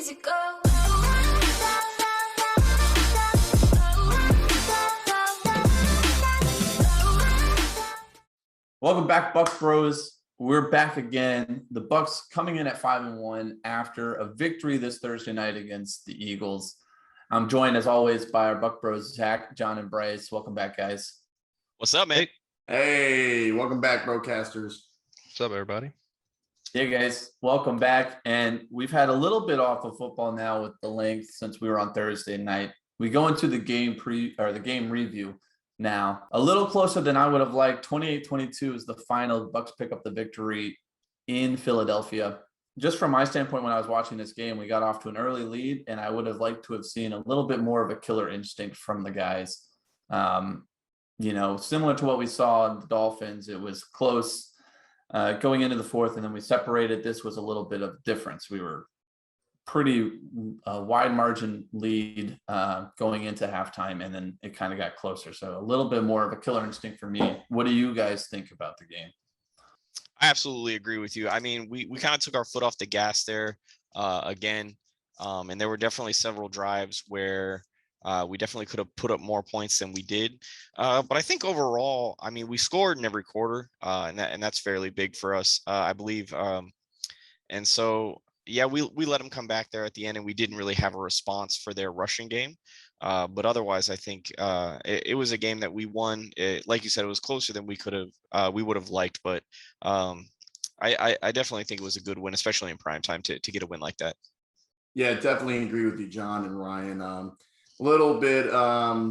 easy go. Welcome back, Buc Bros. We're back again. The Bucs coming in at 5-1 after a victory this Thursday night against the Eagles. I'm joined as always by our Buc Bros, Zach, John, and Bryce. Welcome back, guys. What's up, man? Hey, welcome back, broadcasters. What's up, everybody? Hey, guys. Welcome back. And we've had a little bit off of football now with the length since we were on Thursday night. We go into the game game review now. A little closer than I would have liked. 28-22 is the final. Bucs pick up the victory in Philadelphia. Just from my standpoint, when I was watching this game, we got off to an early lead, and I would have liked to have seen a little bit more of a killer instinct from the guys. Similar to what we saw in the Dolphins, it was close going into the fourth, and then we separated. This was a little bit of difference. We were pretty wide margin lead going into halftime, and then it kind of got closer. So a little bit more of a killer instinct for me. What do you guys think about the game? I absolutely agree with you. I mean, we kind of took our foot off the gas there again. And there were definitely several drives where we definitely could have put up more points than we did. But I think overall, I mean, we scored in every quarter, and that's fairly big for us, I believe. And so, yeah, we let them come back there at the end, and we didn't really have a response for their rushing game. But otherwise, I think it was a game that we won. Like you said, it was closer than we would have liked. But I definitely think it was a good win, especially in prime time to get a win like that. Yeah, definitely agree with you, John and Ryan. A little bit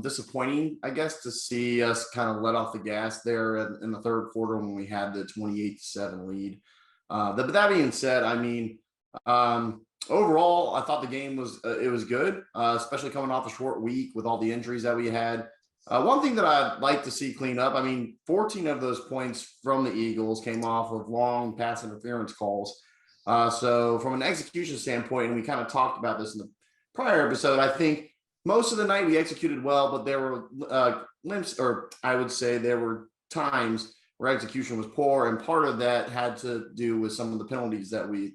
disappointing, I guess, to see us kind of let off the gas there in the third quarter when we had the 28-7 lead. But that being said, I mean, overall, I thought the game was good, especially coming off a short week with all the injuries that we had. One thing that I'd like to see clean up, I mean, 14 of those points from the Eagles came off of long pass interference calls. So from an execution standpoint, and we kind of talked about this in the prior episode, I think most of the night we executed well, but there were I would say there were times where execution was poor, and part of that had to do with some of the penalties that we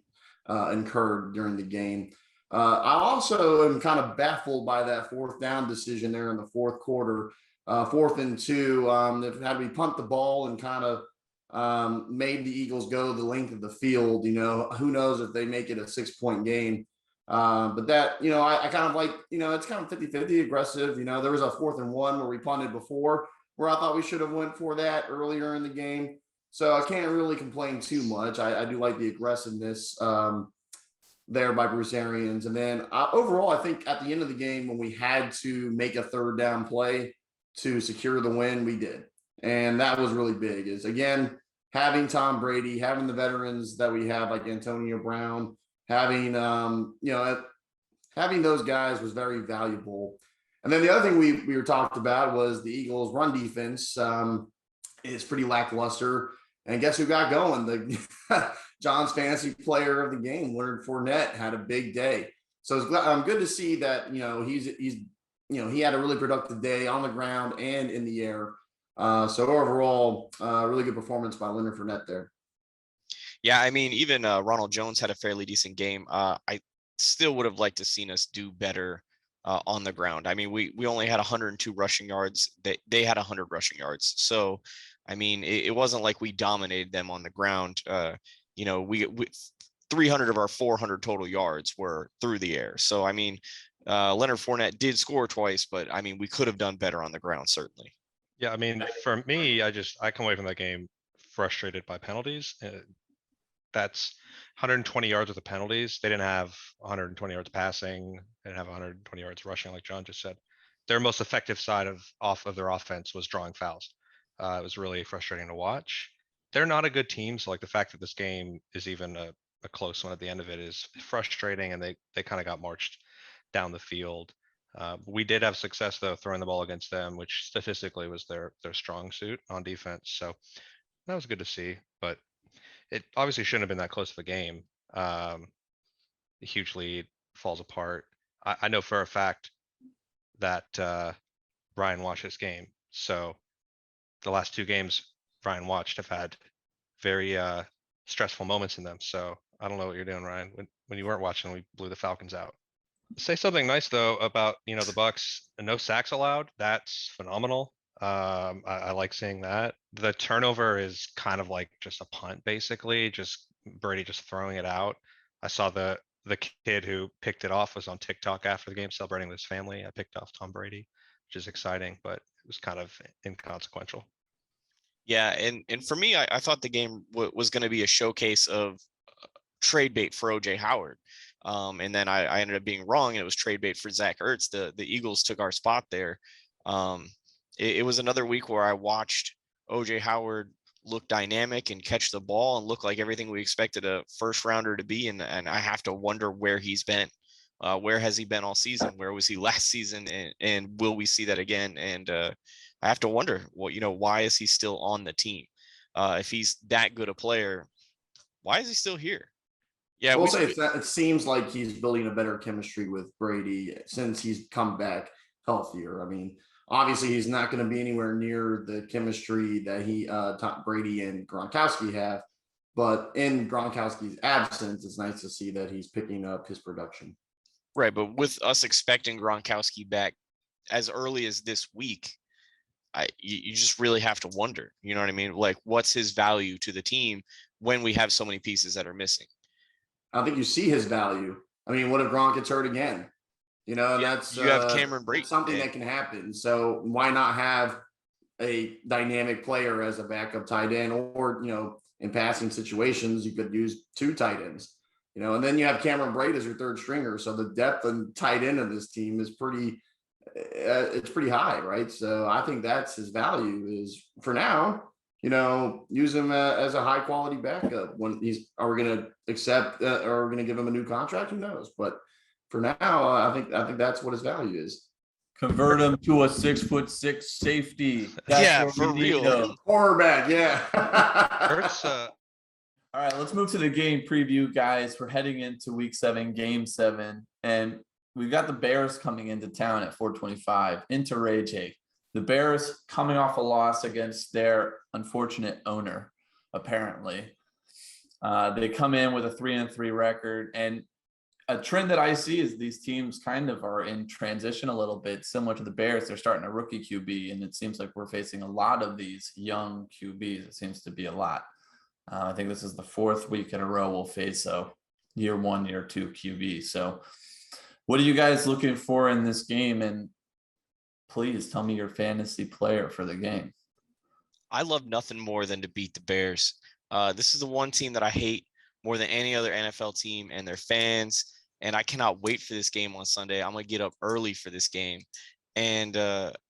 incurred during the game. I also am kind of baffled by that fourth down decision there in the fourth quarter, 4th and 2. Had we punt the ball and kind of made the Eagles go the length of the field, who knows if they make it a 6-point game. But that, I kind of like, it's kind of 50-50 aggressive. There was a 4th and 1 where we punted before, where I thought we should have went for that earlier in the game. So I can't really complain too much. I do like the aggressiveness there by Bruce Arians. And then overall, I think at the end of the game, when we had to make a third down play to secure the win, we did. And that was really big, is, again, having Tom Brady, having the veterans that we have, like Antonio Brown, having those guys was very valuable. And then the other thing we were talked about was the Eagles' run defense is pretty lackluster. And guess who got going? John's fantasy player of the game, Leonard Fournette, had a big day. So I'm good to see that he had a really productive day on the ground and in the air. So overall, really good performance by Leonard Fournette there. Yeah, I mean, even Ronald Jones had a fairly decent game. I still would have liked to seen us do better on the ground. I mean, we only had 102 rushing yards. They had 100 rushing yards. So, I mean, it wasn't like we dominated them on the ground. We 300 of our 400 total yards were through the air. So, I mean, Leonard Fournette did score twice, but I mean, we could have done better on the ground, certainly. Yeah, I mean, for me, I come away from that game frustrated by penalties. That's 120 yards with the penalties. They didn't have 120 yards passing. They didn't have 120 yards rushing, like John just said. Their most effective side of their offense was drawing fouls. It was really frustrating to watch. They're not a good team, so like the fact that this game is even a close one at the end of it is frustrating, and they kind of got marched down the field. We did have success though throwing the ball against them, which statistically was their strong suit on defense. So that was good to see, but it obviously shouldn't have been that close of a game. The huge lead falls apart. I know for a fact that Brian watched this game. So the last 2 games Brian watched have had very stressful moments in them. So I don't know what you're doing, Ryan. when you weren't watching, we blew the Falcons out. Say something nice though about, the Bucs, no sacks allowed. That's phenomenal. I like seeing that. The turnover is kind of like just a punt, basically, just Brady just throwing it out. I saw the kid who picked it off was on TikTok after the game celebrating with his family. I picked off Tom Brady, which is exciting, but it was kind of inconsequential. Yeah, and for me, I thought the game was going to be a showcase of trade bait for OJ Howard. And then I ended up being wrong, and it was trade bait for Zach Ertz. The Eagles took our spot there. It was another week where I watched OJ Howard look dynamic and catch the ball and look like everything we expected a first rounder to be. And I have to wonder where he's been. Where has he been all season? Where was he last season? And will we see that again? And I have to wonder, why is he still on the team? If he's that good a player, why is he still here? Yeah, we'll say it seems like he's building a better chemistry with Brady since he's come back healthier. I mean, obviously he's not going to be anywhere near the chemistry that Brady and Gronkowski have, but in Gronkowski's absence, it's nice to see that he's picking up his production. Right, but with us expecting Gronkowski back as early as this week, you just really have to wonder, you know what I mean? Like, what's his value to the team when we have so many pieces that are missing? I think you see his value. I mean, what if Gronk gets hurt again? And that's you have Cameron Brate, something that can happen. So why not have a dynamic player as a backup tight end, or in passing situations you could use 2 tight ends. And then you have Cameron Brate as your third stringer. So the depth and tight end of this team is pretty high, right? So I think that's his value is for now. Use him as a high quality backup. Are we going to accept or are we going to give him a new contract? Who knows? But for now, I think that's what his value is. Convert him to a 6'6" safety. That's for real. Quarterback, yeah. All right, let's move to the game preview, guys. We're heading into week 7, game 7, and we've got the Bears coming into town at 425 into Ray J. The Bears coming off a loss against their unfortunate owner, apparently. They come in with a 3-3 record, and a trend that I see is these teams kind of are in transition a little bit, similar to the Bears. They're starting a rookie QB, and it seems like we're facing a lot of these young QBs. It seems to be a lot. I think this is the 4th week in a row we'll face a year 1, year 2 QB. So what are you guys looking for in this game? And please tell me your fantasy player for the game. I love nothing more than to beat the Bears. This is the one team that I hate more than any other NFL team and their fans. And I cannot wait for this game on Sunday. I'm going to get up early for this game. And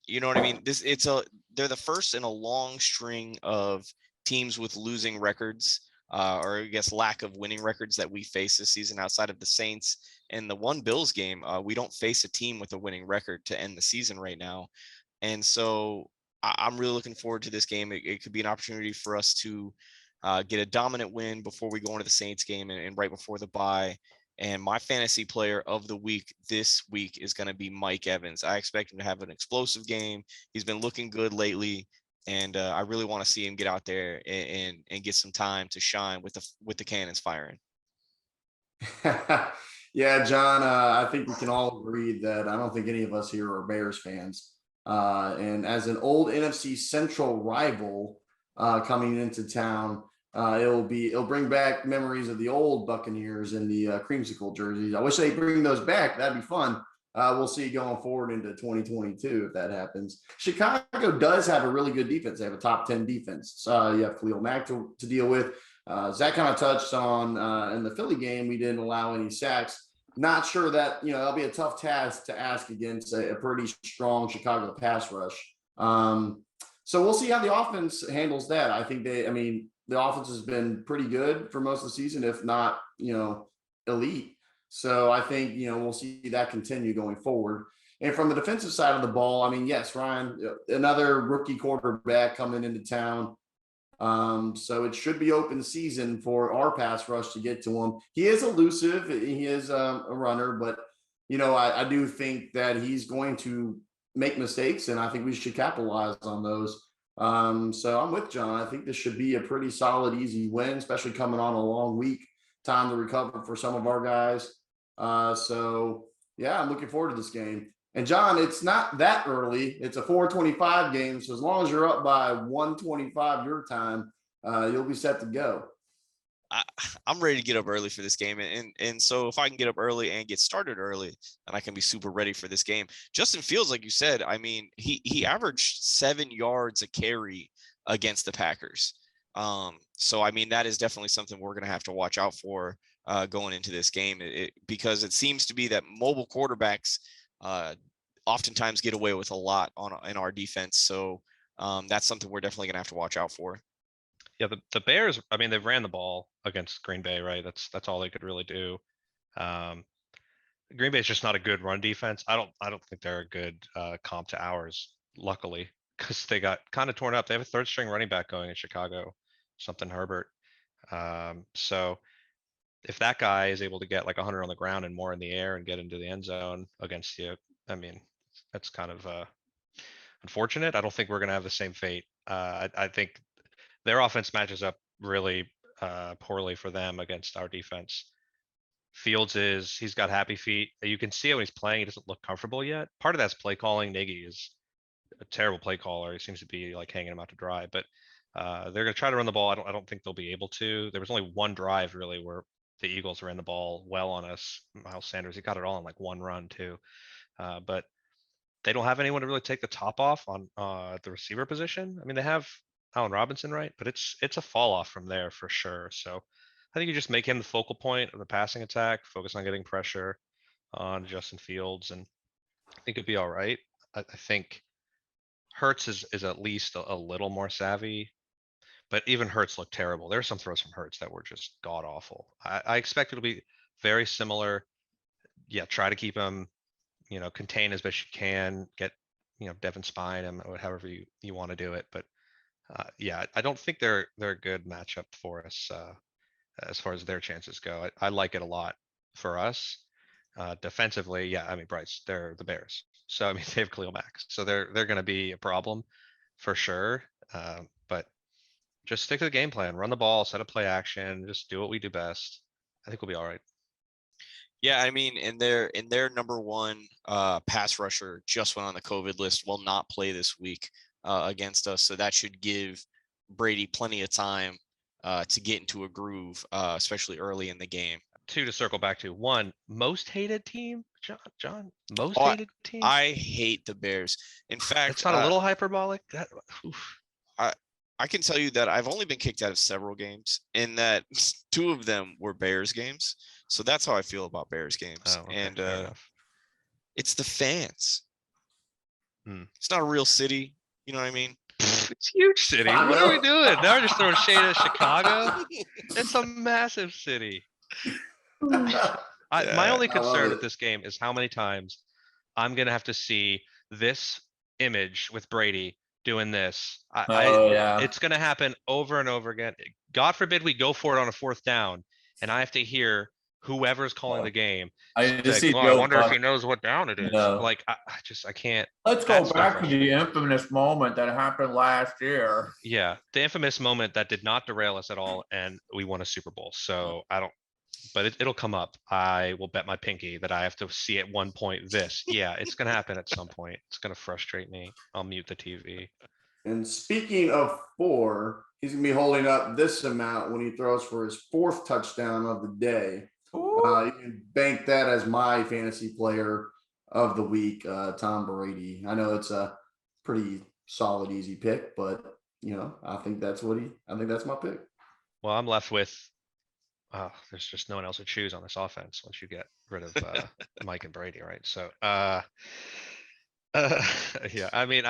you know what I mean? They're the first in a long string of teams with losing records, or I guess lack of winning records that we face this season outside of the Saints and the one Bills game. We don't face a team with a winning record to end the season right now. And so I'm really looking forward to this game. It could be an opportunity for us to get a dominant win before we go into the Saints game and right before the bye. And my fantasy player of the week this week is going to be Mike Evans. I expect him to have an explosive game. He's been looking good lately. And I really want to see him get out there and get some time to shine with the cannons firing. Yeah, John, I think we can all agree that I don't think any of us here are Bears fans. And as an old NFC Central rival coming into town, it'll bring back memories of the old Buccaneers and the creamsicle jerseys. I wish they'd bring those back. That'd be fun. We'll see going forward into 2022 if that happens. Chicago does have a really good defense. They have a top 10 defense. You have Khalil Mack to deal with. Zach kind of touched on in the Philly game, we didn't allow any sacks. Not sure that, that'll be a tough task to ask against a pretty strong Chicago pass rush. So we'll see how the offense handles that. I think the offense has been pretty good for most of the season, if not, elite. So I think, we'll see that continue going forward. And from the defensive side of the ball, yes, Ryan, another rookie quarterback coming into town. So it should be open season for our pass rush to get to him. He is elusive. He is a runner, but, I do think that he's going to make mistakes, and I think we should capitalize on those. So I'm with John. I think this should be a pretty solid, easy win, especially coming on a long week time to recover for some of our guys. So yeah, I'm looking forward to this game. And John, it's not that early. It's a 4:25 game. So as long as you're up by 1:25 your time, you'll be set to go. I'm ready to get up early for this game. And so if I can get up early and get started early, then I can be super ready for this game. Justin Fields, like you said, I mean, he averaged 7 yards a carry against the Packers. So, I mean, that is definitely something we're going to have to watch out for going into this game because it seems to be that mobile quarterbacks oftentimes get away with a lot in our defense. So that's something we're definitely going to have to watch out for. Yeah, the Bears, I mean, they've ran the ball against Green Bay, right? That's all they could really do. Green Bay is just not a good run defense. I don't think they're a good comp to ours, luckily, because they got kind of torn up. They have a third string running back going in Chicago, something Herbert. So if that guy is able to get like 100 on the ground and more in the air and get into the end zone against you, I mean, that's kind of unfortunate. I don't think we're going to have the same fate. I think their offense matches up really poorly for them against our defense. Fields he's got happy feet. You can see when he's playing, he doesn't look comfortable yet. Part of that's play calling. Nagy is a terrible play caller. He seems to be like hanging him out to dry, but they're going to try to run the ball. I don't think they'll be able to. There was only one drive really where the Eagles ran the ball well on us. Miles Sanders, he got it all in like one run too. But they don't have anyone to really take the top off on the receiver position. I mean, they have Allen Robinson, right? But it's a fall off from there for sure. So I think you just make him the focal point of the passing attack, focus on getting pressure on Justin Fields, and I think it'd be all right. I think Hurts is at least a little more savvy, but even Hurts looked terrible. There are some throws from Hurts that were just god awful. I expect it'll be very similar. Yeah, try to keep him, contain as best you can, get, Devin Spine him, or however you want to do it. But yeah, I don't think they're a good matchup for us as far as their chances go. I like it a lot for us. Defensively, yeah, I mean, Bryce, they're the Bears. So, I mean, they have Khalil Mack. So they're going to be a problem for sure. But just stick to the game plan, run the ball, set up play action, just do what we do best. I think we'll be all right. Yeah, I mean, and their number one pass rusher just went on the COVID list, will not play this week against us. So that should give Brady plenty of time to get into a groove, especially early in the game. Two, to circle back to one, most hated team, John, most hated team. I hate the Bears. In fact, it's not a little hyperbolic. I can tell you that I've only been kicked out of several games, and that 2 of them were Bears games. So that's how I feel about Bears games. Oh, okay, and it's the fans. It's not a real city. You know what I mean? It's a huge city. What are we doing? Now we're just throwing shade at Chicago. It's a massive city. My only concern with this game is how many times I'm going to have to see this image with Brady doing this. It's going to happen over and over again. God forbid we go for it on a 4th down and I have to hear whoever's calling the game. I wonder if he knows what down it is. Like, I can't. Let's go back to the infamous moment that happened last year. Yeah, the infamous moment that did not derail us at all, and we won a Super Bowl. So but it'll come up. I will bet my pinky that I have to see at one point this. Yeah, it's going to happen at some point. It's going to frustrate me. I'll mute the TV. And speaking of 4, he's going to be holding up this amount when he throws for his 4th touchdown of the day. You can bank that as my fantasy player of the week, Tom Brady. I know it's a pretty solid, easy pick, but I think that's my pick. Well, I'm left with, there's just no one else to choose on this offense once you get rid of Mike and Brady, right? So, yeah, I mean,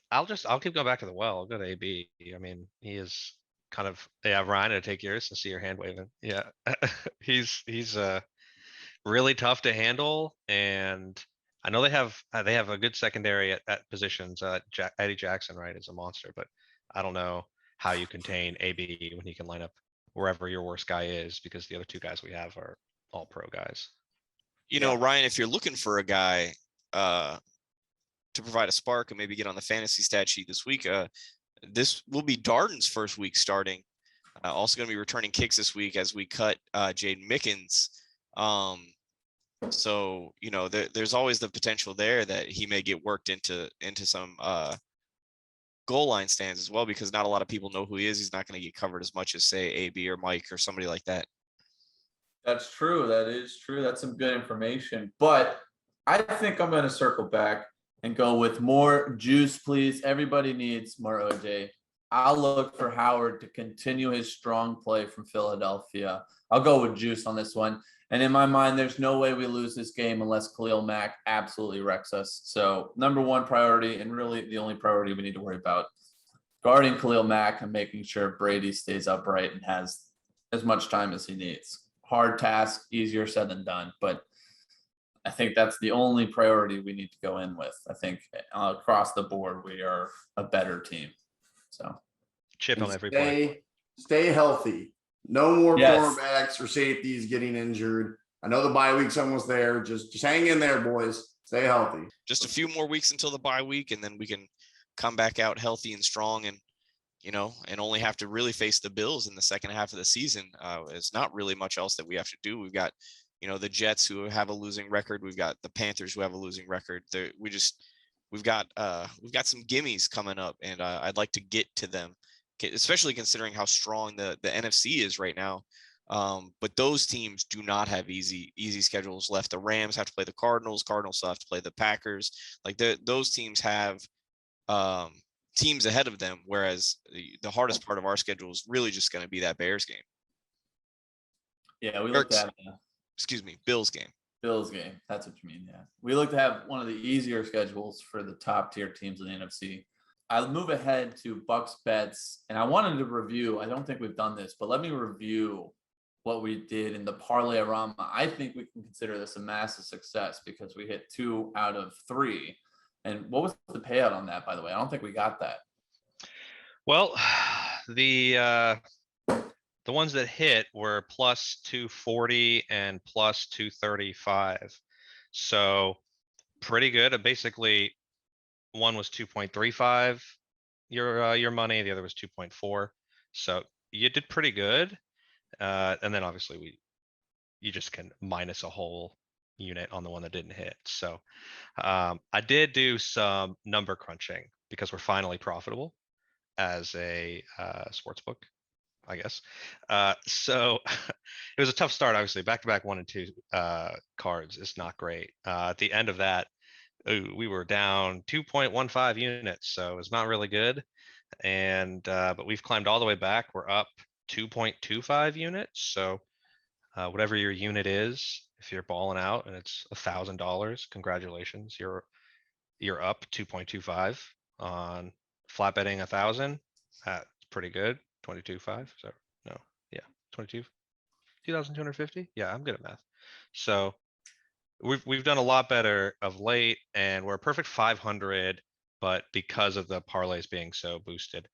I'll keep going back to the well. I'll go to AB. I mean, he is kind of, Ryan, to take yours and see your hand waving. Yeah, he's really tough to handle, and I know they have a good secondary at positions. Eddie Jackson, right, is a monster, but I don't know how you contain AB when he can line up wherever your worst guy is, because the other 2 guys we have are all pro guys. Ryan, if you're looking for a guy to provide a spark and maybe get on the fantasy stat sheet this week, this will be Darden's first week starting. Also going to be returning kicks this week as we cut Jade Mickens. So, you know, there's always the potential there that he may get worked into some goal line stands as well, because not a lot of people know who he is. He's not going to get covered as much as, say, AB or Mike or somebody like that. That's true. That is true. That's some good information. But I think I'm going to circle back and go with more juice, please. Everybody needs more OJ. I'll look for Howard to continue his strong play from Philadelphia. I'll go with juice on this one. And in my mind, there's no way we lose this game unless Khalil Mack absolutely wrecks us. So number one priority, and really the only priority we need to worry about, guarding Khalil Mack and making sure Brady stays upright and has as much time as he needs. Hard task, easier said than done. But I think that's the only priority we need to go in with. I think across the board, we are a better team. So Chip on And every play. stay healthy. No more Yes. cornerbacks or safeties getting injured. I know the bye week's almost there. Just hang in there, boys. Stay healthy. Just a few more weeks until the bye week, and then we can come back out healthy and strong, and, you know, and only have to really face the Bills in the second half of the season. It's not really much else that we have to do. We've got, you know, the Jets who have a losing record. We've got the Panthers who have a losing record. We've got some gimmies coming up, and I'd like to get to them, especially considering how strong the NFC is right now. But those teams do not have easy schedules left. The Rams have to play the Cardinals. Cardinals still have to play the Packers. Like those teams have teams ahead of them, whereas the hardest part of our schedule is really just going to be that Bears game. yeah, we looked at Bills game. Bills game. That's what you mean. Yeah. We look to have one of the easier schedules for the top tier teams in the NFC. I'll move ahead to Bucs Bets, and I wanted to review, I don't think we've done this, but let me review what we did in the Parlay-a-Rama. I think we can consider this a massive success because we hit 2 out of 3. And what was the payout on that, by the way? I don't think we got that. Well, the ones that hit were plus 240 and plus 235. So pretty good. Basically, one was 2.35 your money, the other was 2.4. So you did pretty good. And then obviously you just can minus a whole unit on the one that didn't hit. So I did do some number crunching because we're finally profitable as a sports book, I guess. So it was a tough start, obviously. Back-to-back 1 and 2 cards is not great. At the end of that, we were down 2.15 units, so it's not really good. And but we've climbed all the way back. We're up 2.25 units. So whatever your unit is, if you're balling out and it's $1,000, congratulations, you're up 2.25 on flat betting 1,000. That's pretty good. 22.5. So no, yeah, 2,250. Yeah, I'm good at math. So we've done a lot better of late, and we're a perfect 500. But because of the parlays being so boosted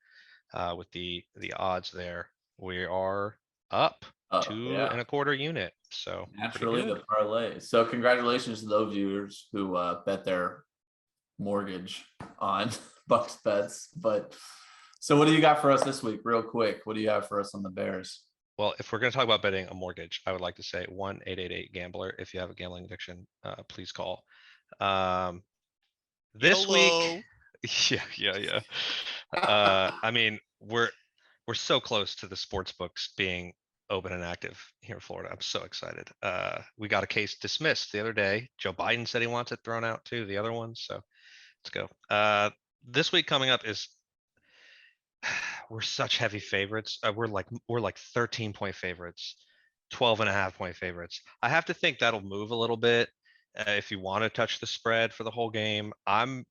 with the odds there, we are up 2.25 unit. So naturally the parlay. So congratulations to those viewers who bet their mortgage on Bucs Bets. But so what do you got for us this week, real quick? What do you have for us on the Bears? Well, if we're going to talk about betting a mortgage, I would like to say 1-888-GAMBLER. If you have a gambling addiction, please call. This week, yeah. I mean, we're so close to the sports books being open and active here in Florida. I'm so excited. We got a case dismissed the other day. Joe Biden said he wants it thrown out too, the other one. So let's go. This week coming up is we're such heavy favorites. We're like 13-point favorites, 12.5-point favorites. I have to think that'll move a little bit if you want to touch the spread for the whole game. I'm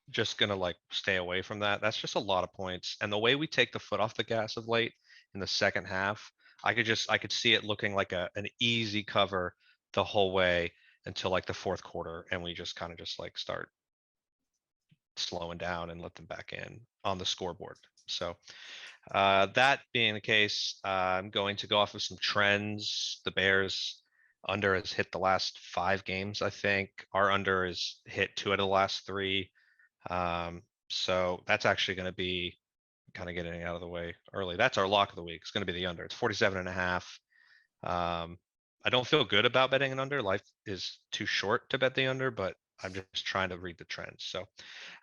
just gonna stay away from that. That's just a lot of points. And the way we take the foot off the gas of late in the second half, I could see it looking like an easy cover the whole way until the fourth quarter, and we just kind of start slowing down and let them back in on the scoreboard. So that being the case, I'm going to go off of some trends. The Bears under has hit the last 5 games. I think our under has hit 2 out of the last 3. So that's actually going to be kind of getting out of the way early. That's our lock of the week. It's going to be the under. It's 47.5. I don't feel good about betting an under. Life is too short to bet the under, but I'm just trying to read the trends. So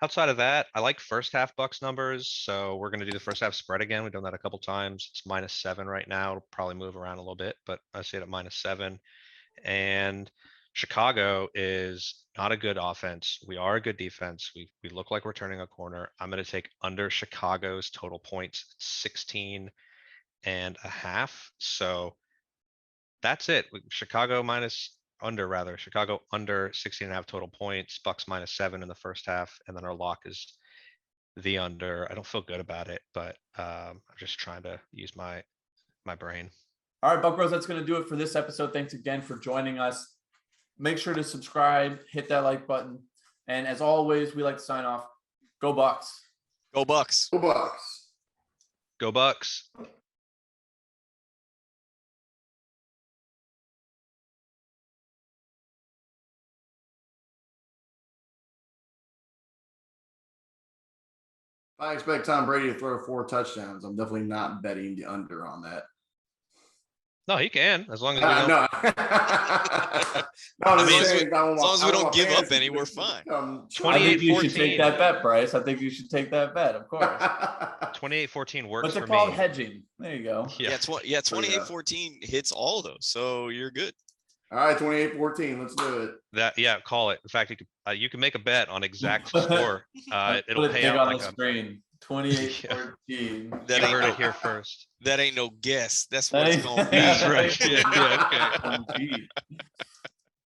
outside of that, I like first half Bucks numbers. So we're going to do the first half spread again. We've done that a couple times. It's -7 right now. It'll probably move around a little bit, but I see it at -7. And Chicago is not a good offense. We are a good defense. We look like we're turning a corner. I'm going to take under Chicago's total points, 16.5. So that's it. Chicago under 16.5 total points, Bucks -7 in the first half. And then our lock is the under. I don't feel good about it, but I'm just trying to use my brain. All right, Buc Bros, that's going to do it for this episode. Thanks again for joining us. Make sure to subscribe, hit that like button. And as always, we like to sign off. Go Bucs. Go Bucs. Go Bucks. Go Bucks. If I expect Tom Brady to throw 4 touchdowns, I'm definitely not betting the under on that. No, he can, as long as we don't. No. I mean, as long as we don't give up any, we're fine. I think you should 28-14. take that bet, Bryce. I think you should take that bet, of course. 28-14 works What's for it called? me. Hedging. There you go. Yeah, 28-14 hits all of those, so you're good. All right, 28-14. Let's do it. Yeah, call it. In fact, you can make a bet on exact score. It'll Put it pay big out on like the a. screen. 28-14. That You ain't heard no, it here first. that ain't no guess. That's That what it's ain't- gonna be. That's right. Yeah, okay. Indeed.